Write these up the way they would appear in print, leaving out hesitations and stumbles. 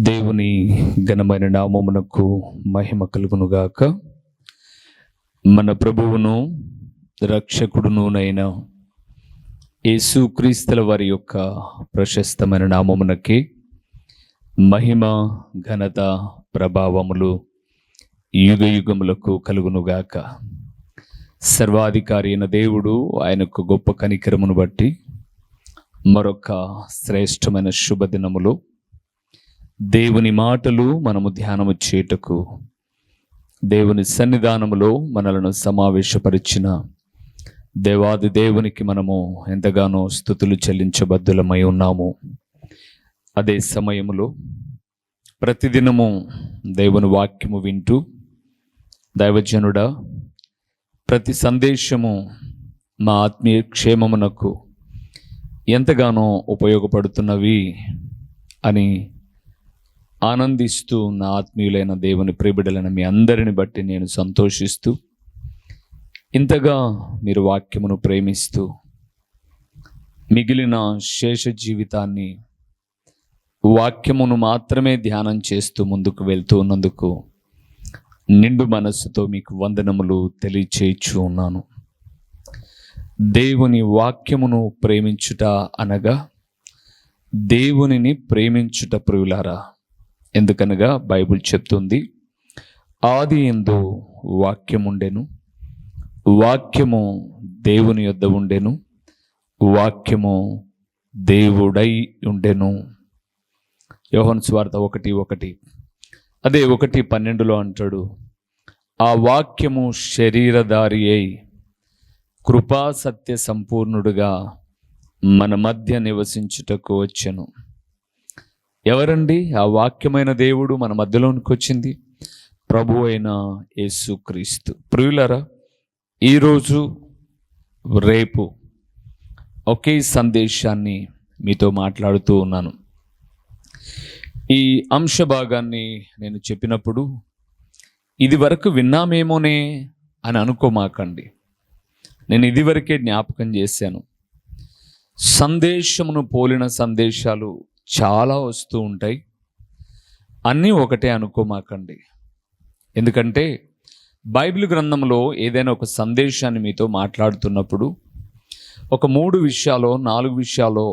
దేవుని ఘనమైన నామమునకు మహిమ కలుగునుగాక. మన ప్రభువును రక్షకుడునునైన యేసుక్రీస్తుల వారి యొక్క ప్రశస్తమైన నామమునకి మహిమ ఘనత ప్రభావములు యుగ యుగములకు కలుగునుగాక. సర్వాధికారి అయిన దేవుడు ఆయనకు గొప్ప కనికరమును బట్టి మరొక శ్రేష్టమైన శుభదినములో దేవుని మాటలు మనము ధ్యానము చేయుటకు దేవుని సన్నిధానములో మనలను సమావేశపరిచిన దేవాది దేవునికి మనము ఎంతగానో స్తుతులు చెల్లించబద్దులమై ఉన్నాము. అదే సమయములో ప్రతిదినము దేవుని వాక్యము వింటూ దైవజనుడా, ప్రతి సందేశము మా ఆత్మీయ క్షేమమునకు ఎంతగానో ఉపయోగపడుతున్నవి అని ఆనందిస్తూ నా ఆత్మీయులైన దేవుని ప్రియబిడ్డలైన మీ అందరిని బట్టి నేను సంతోషిస్తూ, ఇంతగా మీరు వాక్యమును ప్రేమిస్తూ మిగిలిన శేష జీవితాన్ని వాక్యమును మాత్రమే ధ్యానం చేస్తూ ముందుకు వెళ్తూ ఉన్నందుకు నిండు మనస్సుతో మీకు వందనములు తెలియచేయచ్చు ఉన్నాను. దేవుని వాక్యమును ప్రేమించుట అనగా దేవునిని ప్రేమించుట ప్రియులారా. ఎందుకనగా బైబిల్ చెప్తుంది, ఆది యందు వాక్యముండెను, వాక్యము దేవుని యొద్ద ఉండెను, వాక్యము దేవుడై ఉండెను. యోహాను సువార్త 1:1. అదే 1:12 అంటాడు, ఆ వాక్యము శరీరధారి అయి కృపా సత్య సంపూర్ణుడుగా మన మధ్య నివసించుటకు వచ్చెను. ఎవరండి ఆ వాక్యమైన దేవుడు మన మధ్యలోనికి వచ్చింది? ప్రభు అయిన యేసుక్రీస్తు. ప్రియులారా, ఈరోజు రేపు ఒకే సందేశాన్ని మీతో మాట్లాడుతూ ఉన్నాను. ఈ అంశ భాగాన్ని నేను చెప్పినప్పుడు ఇది వరకు విన్నామేమోనే అని అనుకోమాకండి. నేను ఇదివరకే జ్ఞాపకం చేశాను. సందేశమును పోలిన సందేశాలు చాలా వస్తూ ఉంటాయి. అన్నీ ఒకటే అనుకోమాకండి. ఎందుకంటే బైబిల్ గ్రంథంలో ఏదైనా ఒక సందేశాన్ని మీతో మాట్లాడుతున్నప్పుడు ఒక 3 విషయాలు 4 విషయాలు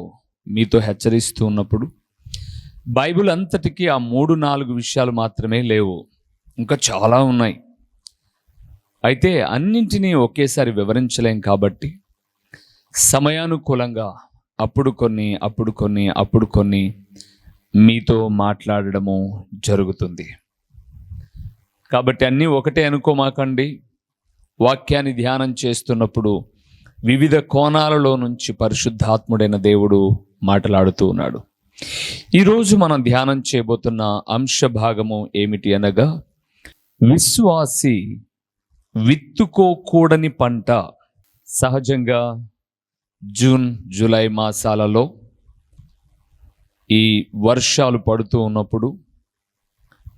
మీతో హెచ్చరిస్తూ ఉన్నప్పుడు బైబిల్ అంతటికీ ఆ 3-4 విషయాలు మాత్రమే లేవు, ఇంకా చాలా ఉన్నాయి. అయితే అన్నింటినీ ఒకేసారి వివరించలేం కాబట్టి సమయానుకూలంగా అప్పుడు కొన్ని మీతో మాట్లాడడము జరుగుతుంది. కాబట్టి అన్నీ ఒకటే అనుకోమాకండి. వాక్యాన్ని ధ్యానం చేస్తున్నప్పుడు వివిధ కోణాలలో నుంచి పరిశుద్ధాత్ముడైన దేవుడు మాట్లాడుతూ ఉన్నాడు. ఈరోజు మనం ధ్యానం చేయబోతున్న అంశ భాగము ఏమిటి అనగా, విశ్వాసి విత్తుకోకూడని పంట. సహజంగా జూన్ జూలై మాసాలలో ఈ వర్షాలు పడుతూ ఉన్నప్పుడు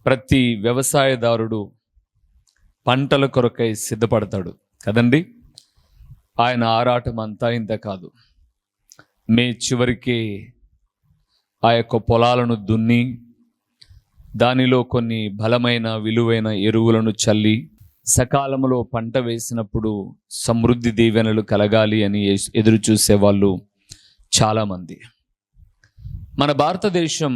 ప్రతి వ్యవసాయదారుడు పంటల కొరకై సిద్ధపడతాడు కదండి. ఆయన ఆరాటం అంతా ఇంత కాదు. మే చివరికి ఆ యొక్క పొలాలను దున్ని దానిలో కొన్ని బలమైన విలువైన ఎరువులను చల్లి సకాలంలో పంట వేసినప్పుడు సమృద్ధి దీవెనలు కలగాలి అని ఎదురు చూసేవాళ్ళు చాలామంది. మన భారతదేశం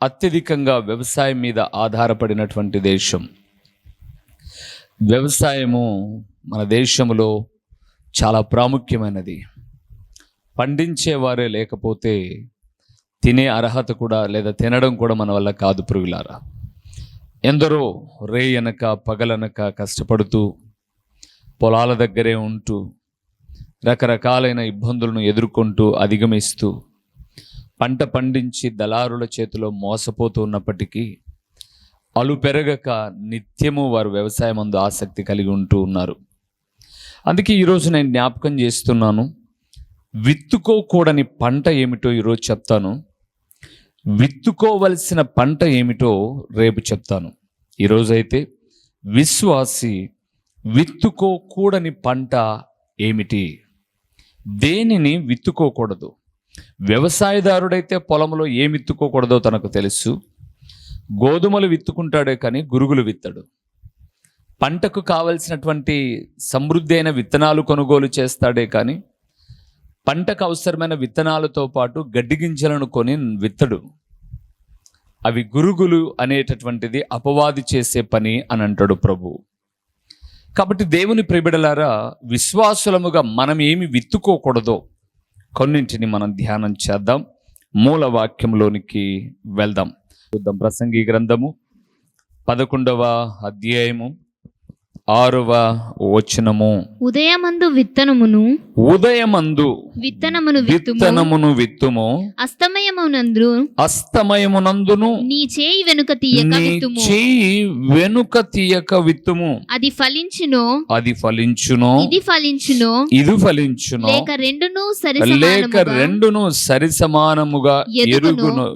అత్యధికంగా వ్యవసాయం మీద ఆధారపడినటువంటి దేశం. వ్యవసాయము మన దేశంలో చాలా ప్రాముఖ్యమైనది. పండించేవారే లేకపోతే తినే అర్హత కూడా లేదా తినడం కూడా మన వల్ల కాదు ప్రియులారా. ఎందరో రేయనక పగలనక కష్టపడుతూ పొలాల దగ్గరే ఉంటూ రకరకాలైన ఇబ్బందులను ఎదుర్కొంటూ అధిగమిస్తూ పంట పండించి దళారుల చేతిలో మోసపోతూ ఉన్నప్పటికీ అలుపెరగక నిత్యము వారు వ్యవసాయం అందు ఆసక్తి కలిగి ఉంటూ ఉన్నారు. అందుకే ఈరోజు నేను జ్ఞాపకం చేస్తున్నాను, విత్తుకోకూడని పంట ఏమిటో ఈరోజు చెప్తాను, విత్తుకోవలసిన పంట ఏమిటో రేపు చెప్తాను. ఈరోజైతే విశ్వాసి విత్తుకోకూడని పంట ఏమిటి, దేనిని విత్తుకోకూడదు. వ్యవసాయదారుడైతే పొలంలో ఏమి విత్తుకోకూడదో తనకు తెలుసు. గోధుమలు విత్తుకుంటాడే కానీ గురుగులు విత్తడు. పంటకు కావలసినటువంటి సమృద్ధి అయిన విత్తనాలు కొనుగోలు చేస్తాడే కానీ పంటకు అవసరమైన విత్తనాలతో పాటు గడ్డి గింజలను కొని విత్తడు. అవి గురుగులు అనేటటువంటిది అపవాది చేసే పని అని అంటాడు ప్రభు. కాబట్టి దేవుని ప్రియబిడలారా, విశ్వాసులముగా మనం ఏమి విత్తుకోకూడదో కొన్నింటిని మనం ధ్యానం చేద్దాం. మూల వాక్యంలోనికి వెళ్దాం. చూద్దాం. ప్రసంగి గ్రంథము 11వ అధ్యాయము 6వ వచనము. ఉదయమందు విత్తనమును విత్తుము, అస్తమయమునందును నీ చేయి వెనుక తీయక విత్తుము. అది ఫలించును, ఇది ఫలించును, లేక రెండును సరి సమానముగా ఎదుగును,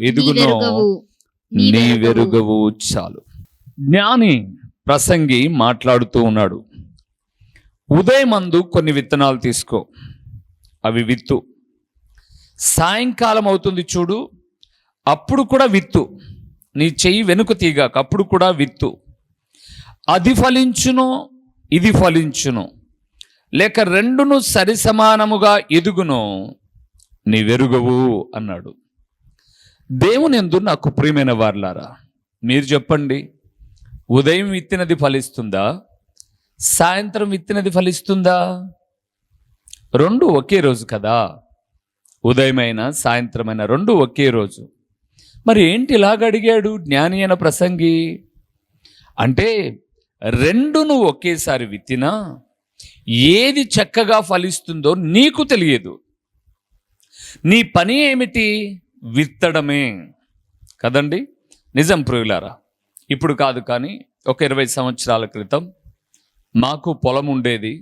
నీ వెరుగవు. చాలు. జ్ఞాని ప్రసంగి మాట్లాడుతూ ఉన్నాడు. ఉదయమందు కొన్ని విత్తనాలు తీసుకో, అవి విత్తు. సాయంకాలం అవుతుంది చూడు, అప్పుడు కూడా విత్తు. నీ చెయ్యి వెనుక తీగాక అప్పుడు కూడా విత్తు. అది ఫలించును, ఇది ఫలించును, లేక రెండును సరి సమానముగా ఎదుగును, నీ వెరుగవు అన్నాడు. దేవుని యందు నాకు ప్రియమైన వారలారా, మీరు చెప్పండి, ఉదయం విత్తినది ఫలిస్తుందా, సాయంత్రం విత్తినది ఫలిస్తుందా? రెండు ఒకే రోజు కదా, ఉదయమైనా సాయంత్రమైనా రెండు ఒకే రోజు. మరి ఏంటి ఇలాగ అడిగాడు జ్ఞాని అయిన ప్రసంగి? అంటే రెండును ఒకేసారి విత్తినా ఏది చక్కగా ఫలిస్తుందో నీకు తెలియదు. నీ పని ఏమిటి? విత్తడమే కదండి. నిజం ప్రియులారా. ఇప్పుడు కాదు కానీ ఒక 20 సంవత్సరాల క్రితం మాకు పొలం ఉండేది.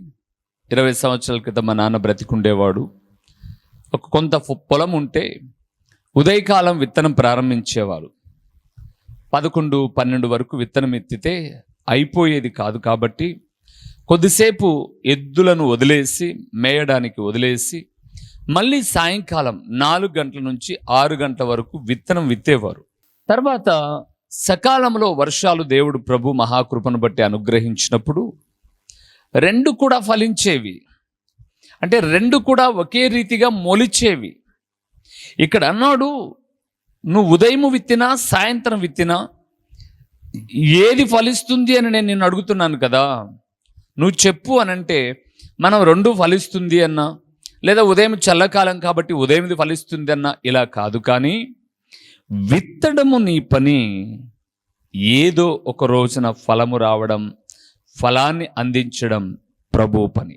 20 సంవత్సరాల క్రితం మా నాన్న బ్రతికుండేవాడు. ఒక కొంత పొలం ఉంటే ఉదయకాలం విత్తనం ప్రారంభించేవారు. 11, 12 వరకు విత్తనం ఎత్తితే అయిపోయేది కాదు. కాబట్టి కొద్దిసేపు ఎద్దులను వదిలేసి మేయడానికి వదిలేసి మళ్ళీ సాయంకాలం 4 గంటల నుంచి 6 గంటల వరకు విత్తనం విత్తేవారు. తర్వాత సకాలంలో వర్షాలు దేవుడు ప్రభు మహాకృపను బట్టి అనుగ్రహించినప్పుడు రెండు కూడా ఫలించేవి. అంటే రెండు కూడా ఒకే రీతిగా మొలిచేవి. ఇక్కడ అన్నాడు, నువ్వు ఉదయం విత్తినా సాయంత్రం విత్తినా ఏది ఫలిస్తుంది అని నేను నిన్ను అడుగుతున్నాను కదా. నువ్వు చెప్పు అనంటే మనం రెండు ఫలిస్తుంది అన్నా, లేదా ఉదయం చల్లకాలం కాబట్టి ఉదయంది ఫలిస్తుంది అన్నా ఇలా కాదు. కానీ విత్తడము నీ పని. ఏదో ఒక రోజున ఫలము రావడం, ఫలాన్ని అందించడం ప్రభు పని.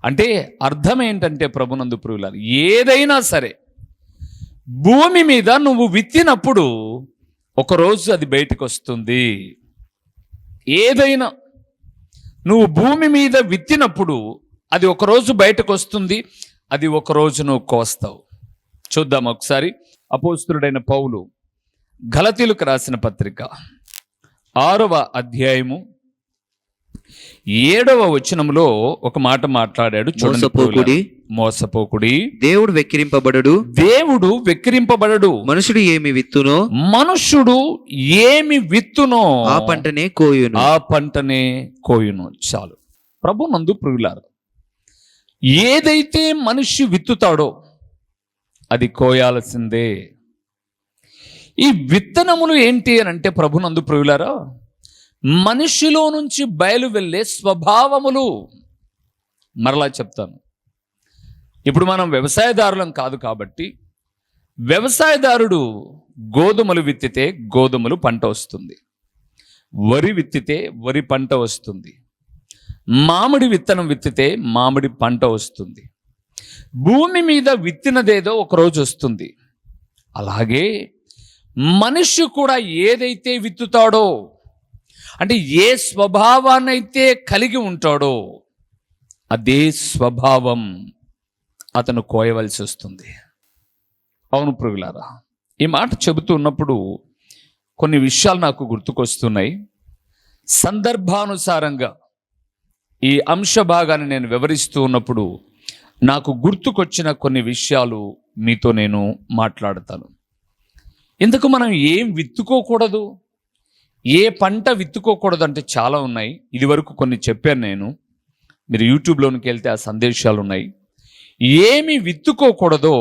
అంటే అర్థం ఏంటంటే ప్రభునందు ప్రియులారా, ఏదైనా సరే భూమి మీద నువ్వు విత్తినప్పుడు ఒకరోజు అది బయటకు వస్తుంది. ఏదైనా నువ్వు భూమి మీద విత్తినప్పుడు అది ఒకరోజు బయటకు వస్తుంది. అది ఒకరోజు నువ్వు కోస్తావు. చూద్దాం ఒకసారి. అపోస్తలుడైన పౌలు గలతీయులకు రాసిన పత్రిక 6వ అధ్యాయము 7వ వచనంలో ఒక మాట మాట్లాడాడు. మోసపోకుడి, దేవుడు వెక్కిరింపబడడు, మనుషుడు ఏమి విత్తునో ఆ పంటనే కోయును. చాలు. ప్రభునందు ప్రియులారా, ఏదైతే మనిషి విత్తుతాడో అది కోయాల్సిందే. ఈ విత్తనములు ఏంటి అని అంటే ప్రభునందు ప్రియులారా, మనిషిలో నుంచి బయలు వెళ్ళే స్వభావములు. మరలా చెప్తాను, ఇప్పుడు మనం వ్యవసాయదారులం కాదు కాబట్టి వ్యవసాయదారుడు గోధుమలు విత్తితే గోధుమలు పంట వస్తుంది, వరి విత్తితే వరి పంట వస్తుంది, మామిడి విత్తనం విత్తితే మామిడి పంట వస్తుంది. భూమి మీద విత్తినదేదో ఒకరోజు వస్తుంది. అలాగే మనిషి కూడా ఏదైతే విత్తుతాడో, అంటే ఏ స్వభావాన్నైతే కలిగి ఉంటాడో అదే స్వభావం అతను కోయవలసి వస్తుంది. అవును ప్రియులారా, ఈ మాట చెబుతూ ఉన్నప్పుడు కొన్ని విషయాలు నాకు గుర్తుకొస్తున్నాయి. సందర్భానుసారంగా ఈ అంశ భాగాన్ని నేను వివరిస్తూ ఉన్నప్పుడు నాకు గుర్తుకొచ్చిన కొన్ని విషయాలు మీతో నేను మాట్లాడతాను. ఎందుకు మనం ఏం విత్తుకోకూడదు, ఏ పంట విత్తుకోకూడదు అంటే చాలా ఉన్నాయి. ఇది వరకు కొన్ని చెప్పాను నేను. మీరు యూట్యూబ్లోనికి వెళ్తే ఆ సందేశాలు ఉన్నాయి. ఏమి విత్తుకోకూడదో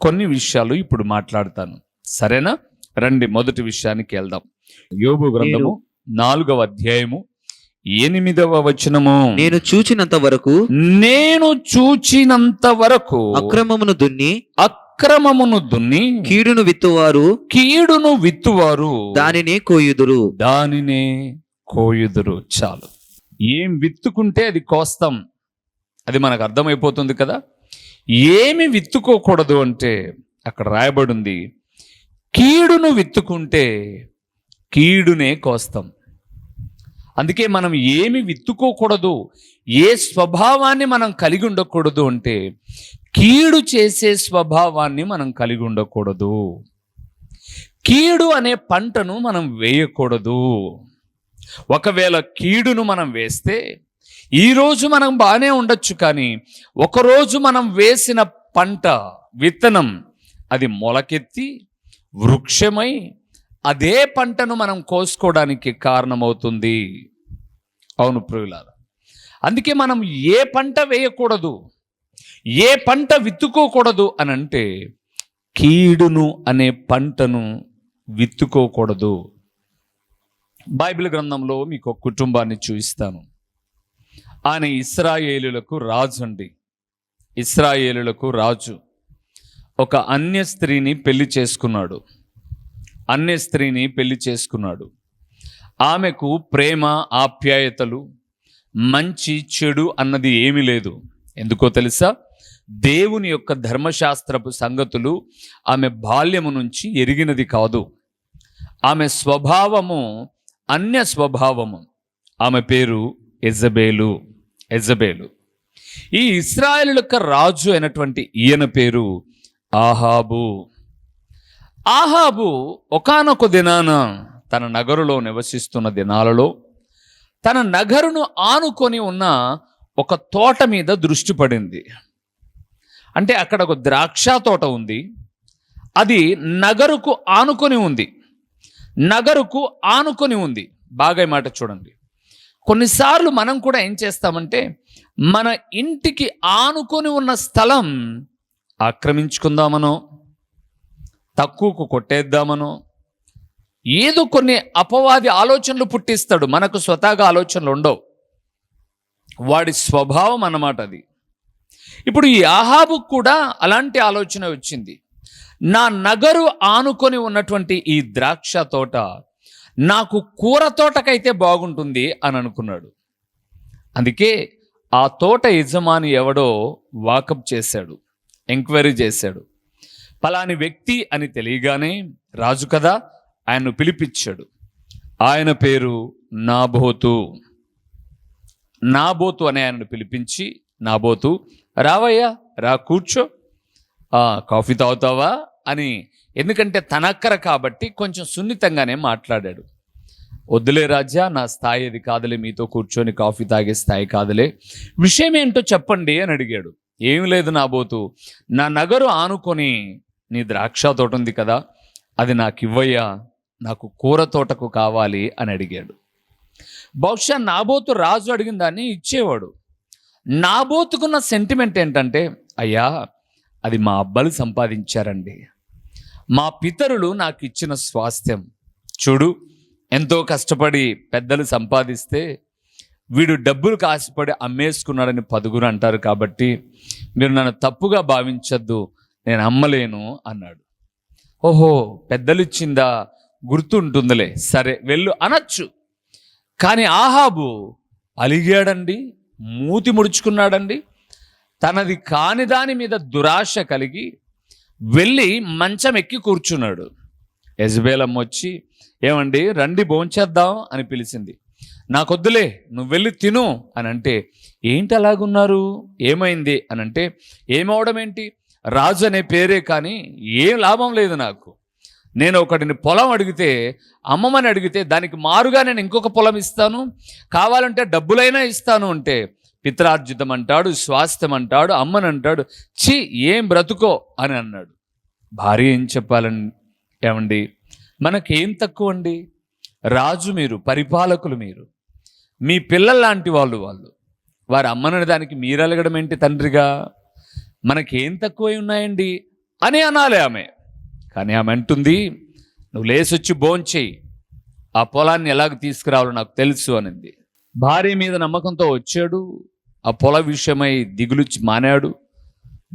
కొన్ని విషయాలు ఇప్పుడు మాట్లాడతాను, సరేనా? రండి, మొదటి విషయానికి వెళ్దాం. యోబు గ్రంథము 4వ అధ్యాయము 8వ వచనము. నేను చూచినంత వరకు అక్రమమును దున్ని కీడును విత్తువారు దానినే కోయుదురు. చాలు. ఏం విత్తుకుంటే అది కోస్తాం, అది మనకు అర్థమైపోతుంది కదా. ఏమి విత్తుకోకూడదు అంటే అక్కడ రాయబడి ఉంది, కీడును విత్తుకుంటే కీడునే కోస్తాం. అందుకే మనం ఏమి విత్తుకోకూడదు, ఏ స్వభావాన్ని మనం కలిగి ఉండకూడదు అంటే కీడు చేసే స్వభావాన్ని మనం కలిగి ఉండకూడదు. కీడు అనే పంటను మనం వేయకూడదు. ఒకవేళ కీడును మనం వేస్తే ఈరోజు మనం బాగానే ఉండొచ్చు, కానీ ఒకరోజు మనం వేసిన పంట విత్తనం అది మొలకెత్తి వృక్షమై అదే పంటను మనం కోసుకోవడానికి కారణమవుతుంది. అవును ప్రియులారా, అందుకే మనం ఏ పంట వేయకూడదు, ఏ పంట విత్తుకోకూడదు అని అంటే కీడును అనే పంటను విత్తుకోకూడదు. బైబిల్ గ్రంథంలో మీకు ఒక కుటుంబాన్ని చూపిస్తాను. ఆయన ఇశ్రాయేలులకు రాజు అండి. ఇశ్రాయేలులకు రాజు ఒక అన్య స్త్రీని పెళ్లి చేసుకున్నాడు. ఆమెకు ప్రేమ, ఆప్యాయతలు, మంచి చెడు అన్నది ఏమీ లేదు. ఎందుకో తెలుసా? దేవుని యొక్క ధర్మశాస్త్రపు సంగతులు ఆమె బాల్యము నుంచి ఎరిగినది కాదు. ఆమె స్వభావము అన్య స్వభావము. ఆమె పేరు యెజబేలు. ఈ ఇశ్రాయేలు యొక్క రాజు అయినటువంటి ఈయన పేరు ఆహాబు ఒకానొక దినాన తన నగరులో నివసిస్తున్న దినాలలో తన నగరును ఆనుకొని ఉన్న ఒక తోట మీద దృష్టి పడింది. అంటే అక్కడ ఒక ద్రాక్ష తోట ఉంది, అది నగరుకు ఆనుకొని ఉంది. బాగా ఈ మాట చూడండి. కొన్నిసార్లు మనం కూడా ఏం చేస్తామంటే మన ఇంటికి ఆనుకొని ఉన్న స్థలం ఆక్రమించుకుందామనో, తక్కువకు కొట్టేద్దామనో, ఏదో కొన్ని అపవాది ఆలోచనలు పుట్టిస్తాడు. మనకు స్వతహాగా ఆలోచనలు ఉండవు, వాడి స్వభావం అన్నమాట అది. ఇప్పుడు ఈ ఆహాబుకు కూడా అలాంటి ఆలోచన వచ్చింది. నా నగరు ఆనుకొని ఉన్నటువంటి ఈ ద్రాక్ష తోట నాకు కూర తోటకైతే బాగుంటుంది అని అనుకున్నాడు. అందుకే ఆ తోట యజమాని ఎవడో వాకప్ చేశాడు, ఎంక్వైరీ చేశాడు. పలాని వ్యక్తి అని తెలియగానే రాజు కదా, ఆయన్ను పిలిపించాడు. ఆయన పేరు నాబోతు అనే ఆయనను పిలిపించి, నాబోతు రావయ్యా, రా కూర్చో, కాఫీ తాగుతావా అని. ఎందుకంటే తనక్కర కాబట్టి కొంచెం సున్నితంగానే మాట్లాడాడు. వద్దులే రాజా, నా స్థాయి అది కాదులే, మీతో కూర్చొని కాఫీ తాగే స్థాయి కాదులే, విషయం ఏంటో చెప్పండి అని అడిగాడు. ఏం లేదు నాబోతు, నా నగరు ఆనుకొని నీ ద్రాక్ష తోట ఉంది కదా, అది నాకు ఇవ్వయ్యా, నాకు కూర తోటకు కావాలి అని అడిగాడు. బహుశా నాబోతు రాజు అడిగిన దాన్ని ఇచ్చేవాడు. నాబోతుకున్న సెంటిమెంట్ ఏంటంటే, అయ్యా అది మా అబ్బలు సంపాదించారండి, మా పితరులు నాకు ఇచ్చిన స్వాస్థ్యం. చూడు, ఎంతో కష్టపడి పెద్దలు సంపాదిస్తే వీడు డబ్బులు కాసిపడి అమ్మేసుకున్నాడని పదుగురు అంటారు, కాబట్టి మీరు నన్ను తప్పుగా భావించద్దు, నేను అమ్మలేను అన్నాడు. ఓహో, పెద్దలు ఇచ్చిందా, గుర్తుంటుందిలే, సరే వెళ్ళు అనొచ్చు. కానీ ఆహాబు అలిగాడండి, మూతి ముడుచుకున్నాడండి. తనది కాని దాని మీద దురాశ కలిగి వెళ్ళి మంచం ఎక్కి కూర్చున్నాడు. యెజబేలమ్మ వచ్చి, ఏమండి రండి భోంచేద్దాం అని పిలిచింది. నాకొద్దులే, నువ్వు వెళ్ళి తిను అని అంటే, ఏంటి అలాగున్నారు, ఏమైంది అని అంటే, ఏమవడం ఏంటి, రాజు అనే పేరే కానీ ఏం లాభం లేదు నాకు. నేను ఒకటిని పొలం అడిగితే, అమ్మమని అడిగితే దానికి మారుగా నేను ఇంకొక పొలం ఇస్తాను, కావాలంటే డబ్బులైనా ఇస్తాను అంటే పిత్రార్జితం అంటాడు, స్వాస్థ్యం అంటాడు, అమ్మని అంటాడు. ఛీ, ఏం బ్రతుకో అని అన్నాడు. భార్య ఏం ఏమండి, మనకేం తక్కువ అండి? రాజు మీరు, పరిపాలకులు మీరు, మీ పిల్లల లాంటి వాళ్ళు వారి అమ్మనని దానికి మీరు అలగడం ఏంటి తండ్రిగా? మనకేం తక్కువై ఉన్నాయండి అని అనాలి ఆమె. కానీ ఆమె అంటుంది, నువ్వు లేసొచ్చి భోంచేయి, ఆ పొలాన్ని ఎలాగ తీసుకురావాలో నాకు తెలుసు అనింది. భార్య మీద నమ్మకంతో వచ్చాడు, ఆ పొల విషయమై దిగులు మానాడు,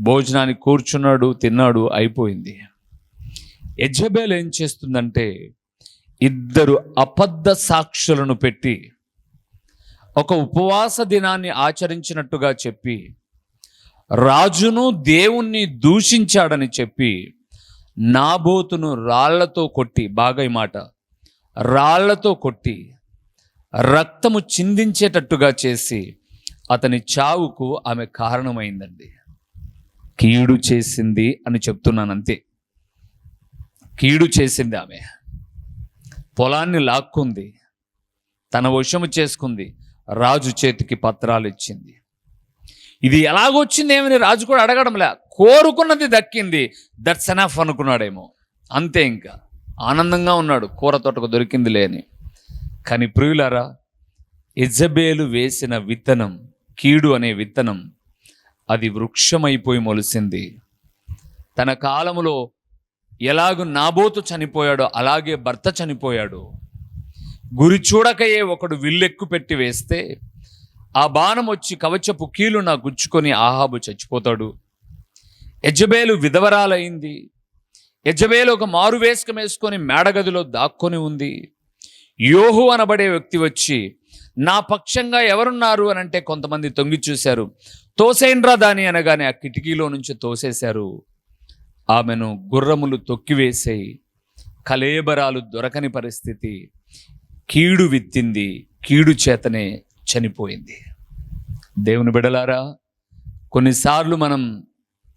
భోజనానికి కూర్చున్నాడు, తిన్నాడు, అయిపోయింది. యెజబెల్ ఏం చేస్తుందంటే, ఇద్దరు అబద్ధ సాక్షులను పెట్టి ఒక ఉపవాస దినాన్ని ఆచరించినట్టుగా చెప్పి, రాజును దేవుణ్ణి దూషించాడని చెప్పి నాబోతును రాళ్లతో కొట్టి, బాగా ఈ మాట, రాళ్లతో కొట్టి రక్తము చిందించేటట్టుగా చేసి అతని చావుకు ఆమె కారణమైందండి. కీడు చేసింది అని చెప్తున్నాను అంతే. కీడు చేసింది ఆమె. పొలాన్ని లాక్కుంది, తన వశము చేసుకుంది, రాజు చేతికి పత్రాలు ఇచ్చింది. ఇది ఎలాగొచ్చింది ఏమని రాజు కూడా అడగడంలే, కోరుకున్నది దక్కింది, దట్స్ ఎనఫ్ అనుకున్నాడేమో, అంతే. ఇంకా ఆనందంగా ఉన్నాడు, కూర తోటకు దొరికింది లేని. కానీ ప్రియులారా, యెజబెలు వేసిన విత్తనం, కీడు అనే విత్తనం, అది వృక్షమైపోయి మొలిసింది. తన కాలములో ఎలాగూ నాబోతు చనిపోయాడో అలాగే భర్త చనిపోయాడు. గురి చూడకయే ఒకడు విల్లెక్కు పెట్టి వేస్తే ఆ బాణం వచ్చి కవచపు కీలున గుచ్చుకొని ఆహాబు చచ్చిపోతాడు. యెజబెలు విధవరాలైంది. యెజబెలు ఒక మారువేషకం వేసుకొని మేడగదిలో దాక్కొని ఉంది. యోహు అనబడే వ్యక్తి వచ్చి, నా పక్షంగా ఎవరున్నారు అని అంటే కొంతమంది తొంగి చూశారు. తోసేండ్రా దాని అనగానే ఆ కిటికీలో నుంచి తోసేశారు. ఆమెను గుర్రములు తొక్కివేసాయి. కలేబరాలు దొరకని పరిస్థితి. కీడు విత్తింది, కీడు చేతనే చనిపోయింది. దేవుని బిడలారా, కొన్నిసార్లు మనం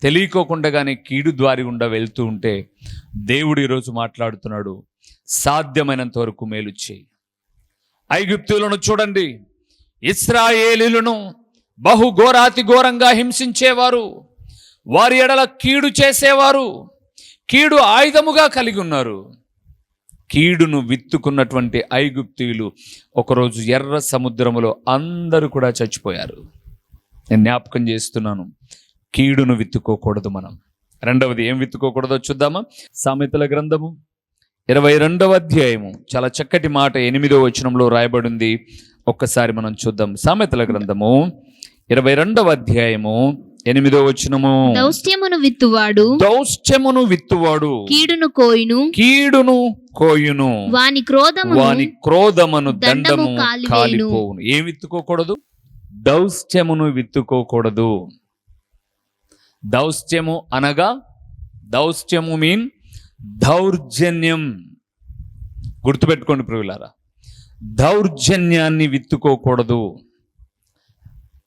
తెలియకోకుండానే కీడు ద్వారి గుండా వెళ్తూ ఉంటే దేవుడు ఈరోజు మాట్లాడుతున్నాడు, సాధ్యమైనంత వరకు మేలు చేయి. ఐగుప్తులను చూడండి, ఇశ్రాయేలీయులను బహు ఘోరాతి ఘోరంగా హింసించేవారు, వారి ఎడల కీడు చేసేవారు, కీడు ఆయుధముగా కలిగి ఉన్నారు. కీడును విత్తుకున్నటువంటి ఐగుప్తీయులు ఒకరోజు ఎర్ర సముద్రములో అందరూ కూడా చచ్చిపోయారు. నేను జ్ఞాపకం చేస్తున్నాను, కీడును విత్తుకోకూడదు మనం. రెండవది ఏం విత్తుకోకూడదో చూద్దామా? సామెతల గ్రంథము 22వ అధ్యాయము, చాలా చక్కటి మాట 8వ వచనంలో రాయబడింది. ఒక్కసారి మనం చూద్దాం. సామెతల గ్రంథము 22వ అధ్యాయము 8వ వచనము. దౌష్ట్యమును విత్తువాడు కీడును కోయును వాని క్రోధమును దండము కాలిపోవును. ఏం విత్తుకోకూడదు? దౌష్ట్యమును విత్తుకోకూడదు. దౌష్ట్యము అనగా, దౌష్ట్యము మీన్ దౌర్జన్యం. గుర్తుపెట్టుకోండి ప్రియులారా, దౌర్జన్యాన్ని విత్తుకోకూడదు.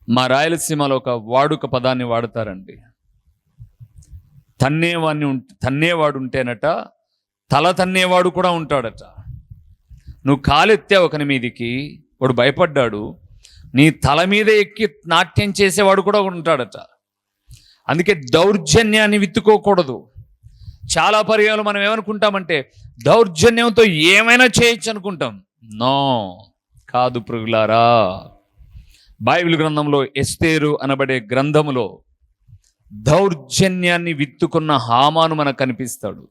మా రాయలసీమలో ఒక వాడుక పదాన్ని వాడతారండి. తన్నేవాడు ఉంటేనట తల తన్నేవాడు కూడా ఉంటాడట. నువ్వు కాలెత్తే ఒకని మీదికి, వాడు భయపడ్డాడు, నీ తల మీద ఎక్కి నాట్యం చేసేవాడు కూడా ఉంటాడట. అందుకే దౌర్జన్యాన్ని విత్తుకోకూడదు. చాలా పర్యాలు మనం ఏమనుకుంటామంటే దౌర్జన్యంతో ఏమైనా చేయొచ్చు అనుకుంటాం. నో, కాదు ప్రియులారా. బైబిల్ గ్రంథంలో ఎస్తేరు అనబడే గ్రంథములో దౌర్జన్యాన్ని విత్తుకున్న హామాను మనకు కనిపిస్తాడు.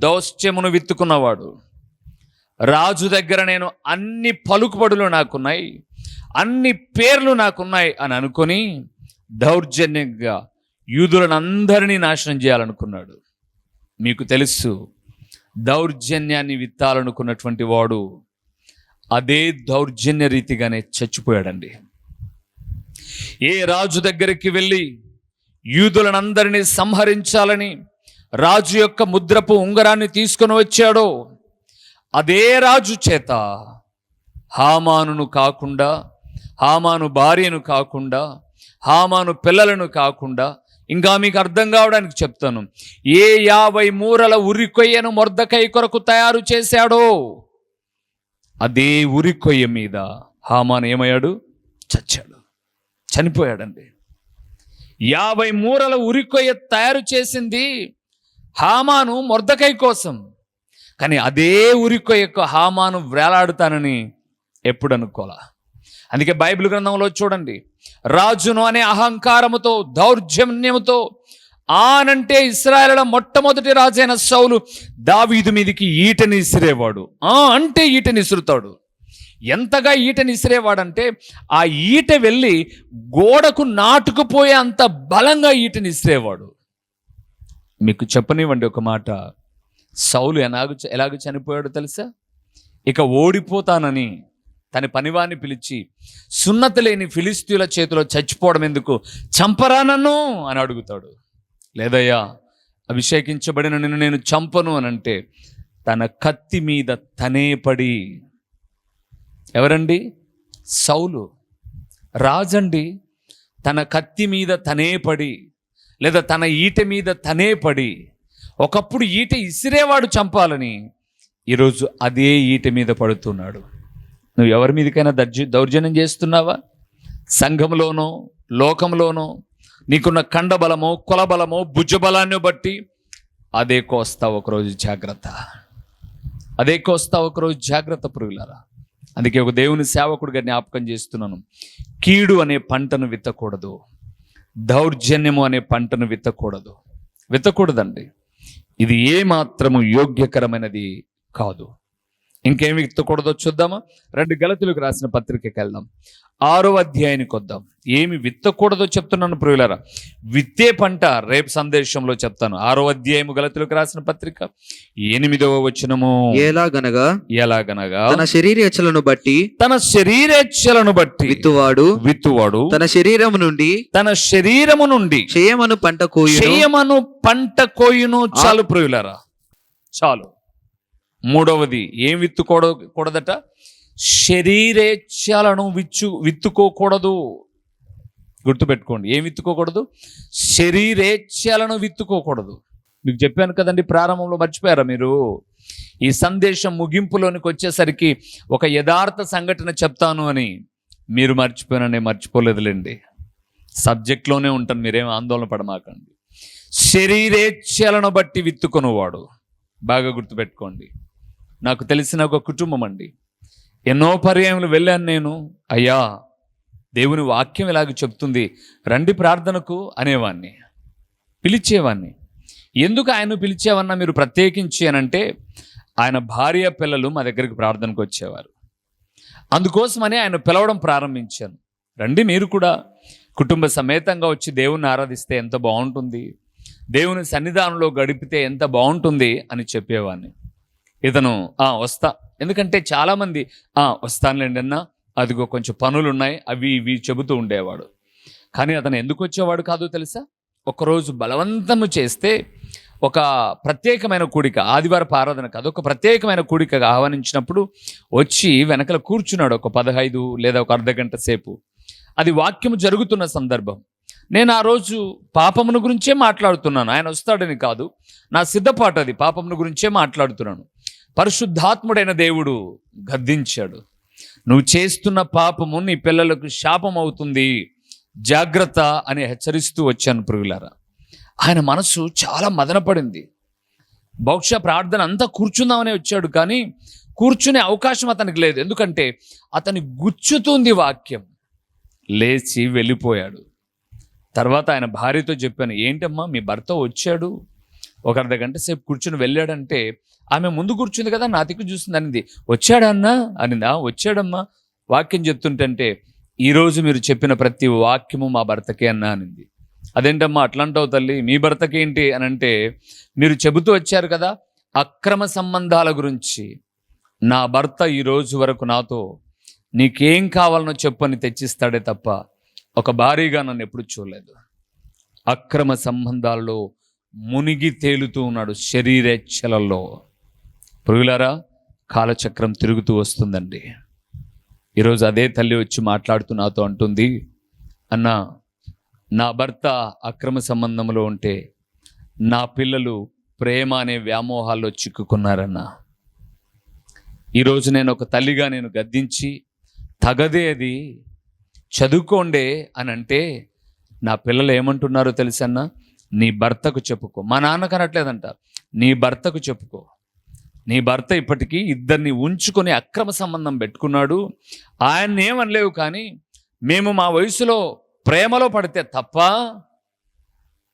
దౌష్ట్యమును విత్తుకున్నవాడు. రాజు దగ్గర నేను అన్ని పలుకుబడులు నాకున్నాయి, అన్ని పేర్లు నాకున్నాయి అని అనుకొని దౌర్జన్యంగా యూదులను అందరినీ నాశనం చేయాలనుకున్నాడు. మీకు తెలుసు, దౌర్జన్యాన్ని విత్తాలనుకున్నటువంటి వాడు అదే దౌర్జన్య రీతిగానే చచ్చిపోయాడండి. ఏ రాజు దగ్గరికి వెళ్ళి యూదులను అందరినీ సంహరించాలని రాజు యొక్క ముద్రపు ఉంగరాన్ని తీసుకొని వచ్చాడో అదే రాజు చేత హామానును కాకుండా, హామాను భార్యను కాకుండా, హామాను పిల్లలను కాకుండా, ఇంకా మీకు అర్థం కావడానికి చెప్తాను, ఏ 50 మూరల ఉరికొయ్యను మొర్దెకై కొరకు తయారు చేశాడో అదే ఉరికొయ్య మీద హామాను ఏమయ్యాడు? చచ్చాడు, చనిపోయాడండి. 50 మూరల ఉరికొయ్య తయారు చేసింది హామాను మొర్దెకై కోసం. కానీ అదే ఉరికో యొక్క హామాను వేలాడుతానని ఎప్పుడు అనుకోలా. అందుకే బైబిల్ గ్రంథంలో చూడండి, రాజును అనే అహంకారముతో, దౌర్జన్యముతో, ఆనంటే ఇశ్రాయేలుల మొట్టమొదటి రాజైన సౌలు దావీదు మీదికి ఈటని ఇసిరేవాడు. అంటే ఈటని ఇసురుతాడు. ఎంతగా ఈటని ఇసిరేవాడంటే ఆ ఈట వెళ్ళి గోడకు నాటుకుపోయే అంత బలంగా ఈటని ఇసిరేవాడు. మీకు చెప్పనివ్వండి ఒక మాట, సౌలు ఎలాగ చనిపోయాడో తెలుసా? ఇక ఓడిపోతానని తన పనివాన్ని పిలిచి, సున్నతి లేని ఫిలిస్తీయుల చేతిలో చచ్చిపోవడం ఎందుకు, చంపరా నన్ను అని అడుగుతాడు. లేదయ్యా, అభిషేకించబడిన నిన్ను నేను చంపను అని అంటే తన కత్తి మీద తనే పడి, ఎవరండి? సౌలు రాజండి. తన కత్తి మీద తనే పడి, లేదా తన ఈట మీద తనే పడి, ఒకప్పుడు ఈట ఇసిరేవాడు చంపాలని, ఈరోజు అదే ఈట మీద పడుతున్నాడు. నువ్వు ఎవరి మీదకైనా దౌర్జన్యం చేస్తున్నావా? సంఘంలోనో లోకంలోనో నీకున్న కండబలమో, కులబలమో, భుజబలాన్ని బట్టి అదే కోస్తావు ఒకరోజు జాగ్రత్త. అదే కోస్తావు ఒకరోజు జాగ్రత్త పురుగులారా. అందుకే ఒక దేవుని సేవకుడిగా జ్ఞాపకం చేస్తున్నాను, కీడు అనే పంటను విత్తకూడదు, దౌర్జన్యము అనే పంటను విత్తకూడదండి. ఇది ఏమాత్రము యోగ్యకరమైనది కాదు. ఇంకేం విత్తకూడదో చూద్దామా? 2 గలతీయులకు రాసిన పత్రికకి వెళ్దాం, 6వ అధ్యాయానికి వద్దాం. ఏమి విత్తకూడదో చెప్తున్నాను ప్రియులారా. విత్తే పంట రేపు సందేశంలో చెప్తాను. 6వ అధ్యాయము గలతీయులకు రాసిన పత్రిక 8వ వచనము, ఎలాగనగా తన శరీరేచ్ఛలను బట్టి విత్తువాడు తన శరీరము నుండి క్షయమను పంట కోయును. చాలు ప్రియులారా, చాలు. 3వది ఏం విత్తుకూడదట? శరీరేచ్ఛలను విత్తుకోకూడదు. గుర్తుపెట్టుకోండి, ఏం విత్తుకోకూడదు? శరీరేచ్ఛలను విత్తుకోకూడదు. మీకు చెప్పాను కదండి ప్రారంభంలో, మర్చిపోయారా మీరు? ఈ సందేశం ముగింపులోనికి వచ్చేసరికి ఒక యథార్థ సంఘటన చెప్తాను అని మీరు మర్చిపోయానని మర్చిపోలేదులేండి. సబ్జెక్ట్లోనే ఉంటాను, మీరేం ఆందోళన పడమాకండి. శరీరేచ్ఛలను బట్టి విత్తుకొనువాడు. బాగా గుర్తుపెట్టుకోండి. నాకు తెలిసిన ఒక కుటుంబం అండి, ఎన్నో పర్యాయములు వెళ్ళాను నేను. అయ్యా, దేవుని వాక్యం ఇలాగ చెప్తుంది, రండి ప్రార్థనకు అనేవాడిని, పిలిచేవాడిని. ఎందుకు ఆయన పిలిచేవన్నా మీరు ప్రత్యేకించి అనంటే, ఆయన భార్య పిల్లలు మా దగ్గరికి ప్రార్థనకు వచ్చేవారు. అందుకోసమని ఆయన పిలవడం ప్రారంభించాను. రండి మీరు కూడా కుటుంబ సమేతంగా వచ్చి దేవుణ్ణి ఆరాధిస్తే ఎంత బాగుంటుంది, దేవుని సన్నిధానంలో గడిపితే ఎంత బాగుంటుంది అని చెప్పేవాడిని. ఇతను వస్తా, ఎందుకంటే చాలామంది వస్తానులేండి అన్నా, అదిగో కొంచెం పనులు ఉన్నాయి, అవి ఇవి చెబుతూ ఉండేవాడు. కానీ అతను ఎందుకు వచ్చేవాడు కాదో తెలుసా? ఒకరోజు బలవంతము చేస్తే ఒక ప్రత్యేకమైన కూడిక, ఆదివారపు ఆరాధన కాదు, ఒక ప్రత్యేకమైన కూడికగా ఆహ్వానించినప్పుడు వచ్చి వెనకల కూర్చున్నాడు ఒక 15 లేదా ఒక అర్ధగంట సేపు. అది వాక్యము జరుగుతున్న సందర్భం. నేను ఆ రోజు పాపమును గురించే మాట్లాడుతున్నాను, ఆయన వస్తాడని కాదు. నా సిద్ధపాటు అది, పాపమును గురించే మాట్లాడుతున్నాను. పరిశుద్ధాత్ముడైన దేవుడు గద్దించాడు, నువ్వు చేస్తున్న పాపము నీ పిల్లలకు శాపం అవుతుంది, జాగ్రత్త అని హెచ్చరిస్తూ వచ్చాను ప్రియులారా. ఆయన మనసు చాలా మదనపడింది. బహుశా ప్రార్థన అంతా కూర్చుందామనే వచ్చాడు, కానీ కూర్చునే అవకాశం అతనికి లేదు. ఎందుకంటే అతని గుచ్చుతుంది వాక్యం. లేచి వెళ్ళిపోయాడు. తర్వాత ఆయన భార్యతో చెప్పాను, ఏంటమ్మా మీ భర్త వచ్చాడు, ఒక అర్ధగంట సేపు కూర్చుని వెళ్ళాడంటే, ఆమె ముందు కూర్చుంది కదా, నా దిక్కు చూస్తుంది అనింది. వచ్చాడన్నా అనిందా? వచ్చాడమ్మా, వాక్యం చెప్తుంటే, ఈరోజు మీరు చెప్పిన ప్రతి వాక్యము మా భర్తకే అన్నా అనింది. అదేంటమ్మా అట్లాంటావు తల్లి, మీ భర్తకేంటి అని అంటే, మీరు చెబుతూ వచ్చారు కదా అక్రమ సంబంధాల గురించి. నా భర్త ఈ రోజు వరకు నాతో నీకేం కావాలనో చెప్పని తెచ్చిస్తాడే తప్ప ఒక భారీగా నన్ను ఎప్పుడు చూడలేదు. అక్రమ సంబంధాల్లో మునిగి తేలుతూ ఉన్నాడు, శరీరేచ్ఛలలో. పురుగులారా, కాలచక్రం తిరుగుతూ వస్తుందండి. ఈరోజు అదే తల్లి వచ్చి మాట్లాడుతూ నాతో అంటుంది, అన్నా నా భర్త అక్రమ సంబంధంలో ఉంటే నా పిల్లలు ప్రేమ అనే వ్యామోహాల్లో చిక్కుకున్నారన్నా. ఈరోజు నేను ఒక తల్లిగా నేను గద్దించి, తగదే అది, చదువుకోండే అని అంటే, నా పిల్లలు ఏమంటున్నారో తెలుసన్నా, నీ భర్తకు చెప్పుకో. మా నాన్నకు అనట్లేదంట, నీ భర్తకు చెప్పుకో. నీ భర్త ఇప్పటికీ ఇద్దరిని ఉంచుకొని అక్రమ సంబంధం పెట్టుకున్నాడు, ఆయన్ని ఏమనలేవు, కానీ మేము మా వయసులో ప్రేమలో పడితే తప్ప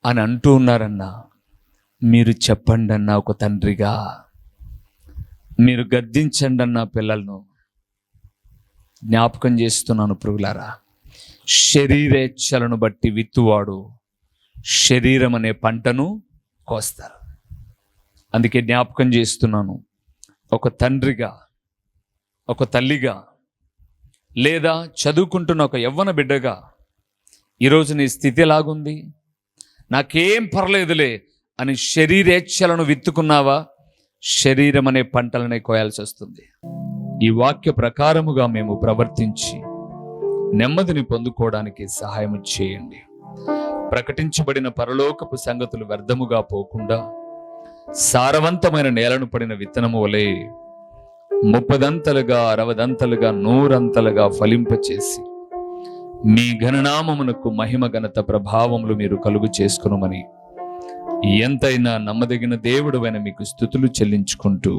అని అంటూ ఉన్నారన్నా. మీరు చెప్పండి అన్న ఒక తండ్రిగా, మీరు గద్దించండి అన్న పిల్లలను. జ్ఞాపకం చేస్తున్నాను ప్రుగులారా, శరీరేచ్ఛలను బట్టి విత్తువాడు శరీరం అనే పంటను కోస్తారు. అందుకే జ్ఞాపకం చేస్తున్నాను, ఒక తండ్రిగా, ఒక తల్లిగా, లేదా చదువుకుంటున్న ఒక యవ్వన బిడ్డగా, ఈరోజు నీ స్థితి ఎలాగుంది? నాకేం పర్లేదులే అని శరీరేచ్ఛలను విత్తుకున్నావా? శరీరం అనే పంటలనే కోయాల్సి వస్తుంది. ఈ వాక్య ప్రకారముగా మేము ప్రవర్తించి నెమ్మదిని పొందుకోవడానికి సహాయం చేయండి. ప్రకటించబడిన పరలోకపు సంగతులు వ్యర్థముగా పోకుండా సారవంతమైన నేలను పడిన విత్తనము వలె 30దంతలుగా 60దంతలుగా 100అంతలుగా ఫలింపచేసి మీ ఘననామమునకు మహిమ ఘనత ప్రభావములు మీరు కలుగు చేసుకునమని ఎంతైనా నమ్మదగిన దేవుడవైన మీకు స్తుతులు చెల్లించుకుంటూ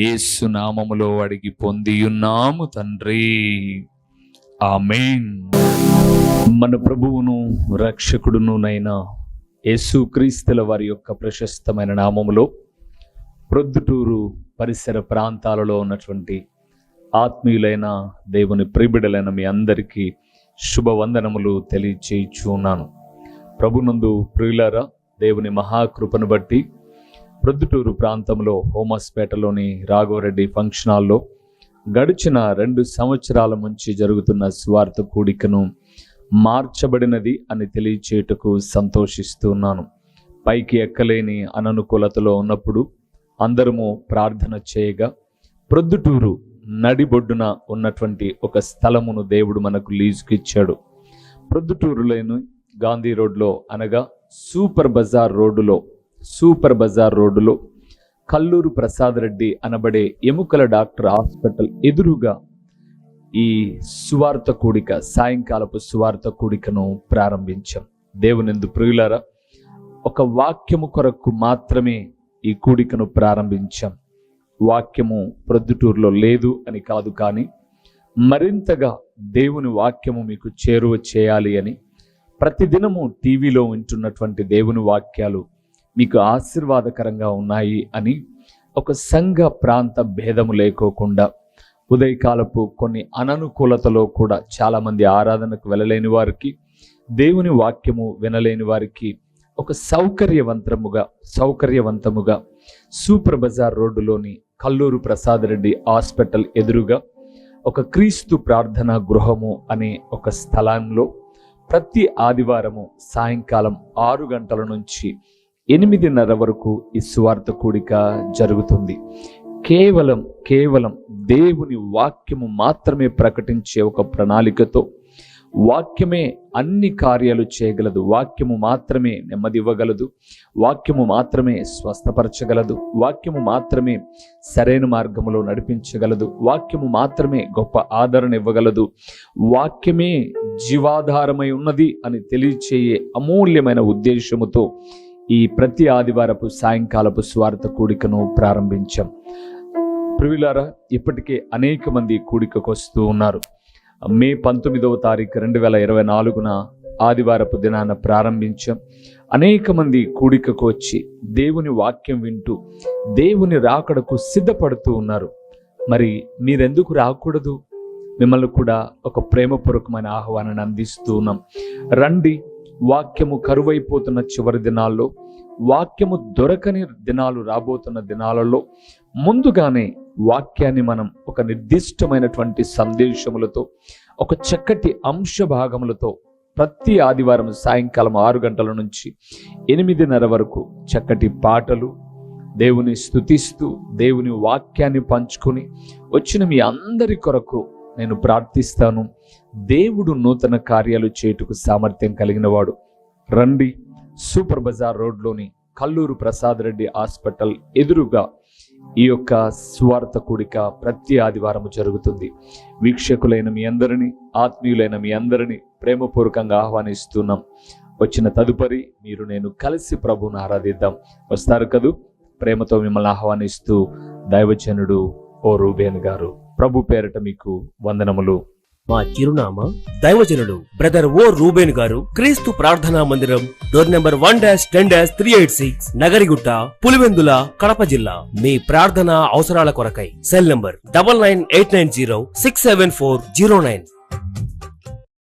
యేసు నామములో అడిగి పొందియున్నాము తండ్రి, ఆమేన్. మన ప్రభువును రక్షకుడునునైనా యేసుక్రీస్తుల వారి యొక్క ప్రశస్తమైన నామములో ప్రొద్దుటూరు పరిసర ప్రాంతాలలో ఉన్నటువంటి ఆత్మీయులైన దేవుని ప్రియబిడ్డలైన మీ అందరికీ శుభవందనములు తెలియచేయుచున్నాను. ప్రభునందు ప్రియులారా, దేవుని మహాకృపను బట్టి ప్రొద్దుటూరు ప్రాంతంలో హోమస్పేటలోని రాఘవరెడ్డి ఫంక్షన్ హాల్లో గడిచిన 2 సంవత్సరాల నుంచి జరుగుతున్న స్వార్థ కూడికను మార్చబడినది అని తెలియచేయుటకు సంతోషిస్తున్నాను. పైకి ఎక్కలేని అననుకూలతలో ఉన్నప్పుడు అందరము ప్రార్థన చేయగా ప్రొద్దుటూరు నడిబొడ్డున ఉన్నటువంటి ఒక స్థలమును దేవుడు మనకు లీజుకి ఇచ్చాడు. ప్రొద్దుటూరులోని గాంధీ రోడ్లో, అనగా సూపర్ బజార్ రోడ్డులో కల్లూరు ప్రసాద్ రెడ్డి అనబడే ఎముకల డాక్టర్ హాస్పిటల్ ఎదురుగా ఈ సువార్త కూడిక, సాయంకాలపు సువార్త కూడికను ప్రారంభించాం. దేవునిందు ప్రియులారా, ఒక వాక్యము కొరకు మాత్రమే ఈ కూడికను ప్రారంభించాం. వాక్యము ప్రొద్దుటూరులో లేదు అని కాదు, కానీ మరింతగా దేవుని వాక్యము మీకు చేరువ చేయాలి అని ప్రతిదినము టీవీలో వింటున్నటువంటి దేవుని వాక్యాలు మీకు ఆశీర్వాదకరంగా ఉన్నాయి అని ఒక సంఘ ప్రాంత భేదము లేకోకుండా ఉదయకాలపు కొన్ని అననుకూలతలో కూడా చాలామంది ఆరాధనకు వెళ్ళలేని వారికి, దేవుని వాక్యము వినలేని వారికి ఒక సౌకర్యవంతముగా సూపర్ బజార్ రోడ్డులోని కల్లూరు ప్రసాద్ రెడ్డి హాస్పిటల్ ఎదురుగా ఒక క్రీస్తు ప్రార్థనా గృహము అనే ఒక స్థలంలో ప్రతి ఆదివారము సాయంకాలం 6 గంటల నుంచి 8:30 వరకు ఈ సువార్త కూడిక జరుగుతుంది. కేవలం దేవుని వాక్యము మాత్రమే ప్రకటించే ఒక ప్రణాళికతో, వాక్యమే అన్ని కార్యాలు చేయగలదు, వాక్యము మాత్రమే నెమ్మది ఇవ్వగలదు, వాక్యము మాత్రమే స్వస్థపరచగలదు, వాక్యము మాత్రమే సరైన మార్గములో నడిపించగలదు, వాక్యము మాత్రమే గొప్ప ఆదరణ ఇవ్వగలదు, వాక్యమే జీవాధారమై ఉన్నది అని తెలియచేయే అమూల్యమైన ఉద్దేశముతో ఈ ప్రతి ఆదివారపు సాయంకాలపు స్వార్థ కూడికను ప్రారంభించాం. ప్రియులారా, ఇప్పటికే అనేక మంది కూడికకు వస్తూ ఉన్నారు. మే 19వ తారీఖు 2024న ఆదివారపు దినాన ప్రారంభించాం. అనేక మంది కూడికకు వచ్చి దేవుని వాక్యం వింటూ దేవుని రాకడకు సిద్ధపడుతూ ఉన్నారు. మరి మీరెందుకు రాకూడదు? మిమ్మల్ని కూడా ఒక ప్రేమపూర్వకమైన ఆహ్వానాన్ని అందిస్తూ ఉన్నాం. రండి. వాక్యము కరువైపోతున్న చివరి దినాల్లో, వాక్యము దొరకని దినాలు రాబోతున్న దినాలలో ముందుగానే వాక్యాన్ని మనం ఒక నిర్దిష్టమైనటువంటి సందేశములతో, ఒక చక్కటి అంశ భాగములతో ప్రతి ఆదివారం సాయంకాలం 6 గంటల నుంచి 8:30 వరకు చక్కటి పాటలు, దేవుని స్తుతిస్తూ దేవుని వాక్యాన్ని పంచుకొని వచ్చిన మీ అందరి కొరకు నేను ప్రార్థిస్తాను. దేవుడు నూతన కార్యాలు చేయుటకు సామర్థ్యం కలిగిన వాడు. రండి. సూపర్ బజార్ రోడ్లోని కల్లూరు ప్రసాద్ రెడ్డి హాస్పిటల్ ఎదురుగా ఈ యొక్క సువార్త కూడిక ప్రతి ఆదివారం జరుగుతుంది. వీక్షకులైన మీ అందరినీ, ఆత్మీయులైన మీ అందరినీ ప్రేమపూర్వకంగా ఆహ్వానిస్తున్నాం. వచ్చిన తదుపరి మీరు నేను కలిసి ప్రభువును ఆరాధిద్దాం. వస్తారు కదూ? ప్రేమతో మిమ్మల్ని ఆహ్వానిస్తూ దైవజనుడు ఓ రూబేన్ గారు. ప్రభు పేరట మీకు వందనములు. మా చిరునామా దైవజనుడు బ్రదర్ ఓ రూబేన్ గారు, క్రీస్తు ప్రార్థనా మందిరం, డోర్ నెంబర్ 1-10-386, నగరిగుట్ట, పులివెందుల, కడప జిల్లా. మీ ప్రార్థనా అవసరాల కొరకై సెల్ నంబర్ 9989067409.